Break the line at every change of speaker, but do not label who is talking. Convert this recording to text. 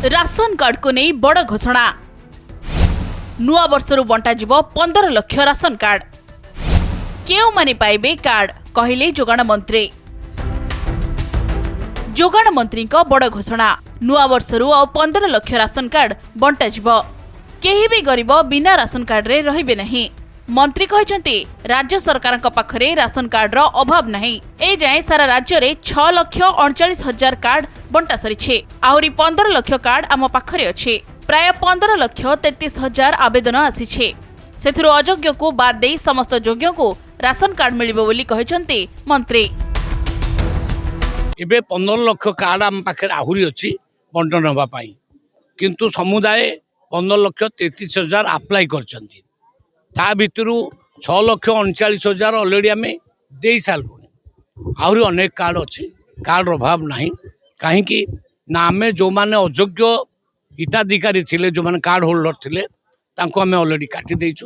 Ration card को नहीं बड़ घोषणा नुआ वर्षरु बंटा जिवो 15 लाख राशन कार्ड केउ माने पाइबे कार्ड कहिले जोगाण मंत्री को बड़ घोषणा नुआ वर्षरु आ 15 लाख राशन कार्ड बंटा जिवो केही भी गरीब बिना राशन कार्ड रे रहिबे नहीं। मंत्री कहते राज्य सरकार पाखरे राशन कार्ड रो अभाव नहीं। ए जाए सारा राज्य रे 6,39,000 कार्ड बंटा सरी आहरी 15 लाख कार्ड आम पाखरे अच्छे प्राय 15,33,000 आवेदन आसी सेथिरु अयोग्य को बाद दे समस्त योग्य को राशन कार्ड मिलिबो बोली कहते मंत्री।
एबे 15 लाख कार्ड आम पाखे आहरी अच्छी बंटन हवा पाई किंतु समुदाय 15,33,000 अप्लाई करछंती ता भितरु 6,39,000 ऑलरेडी आम दे सारू आहरी अनेक कार्ड अच्छी कार्ड अभाव नहीं कहीं ना आम जो माने अयोग्य हिताधिकारी थिले जो माने कार्ड होल्डर थिले तांको आम ऑलरेडी काटी देइछु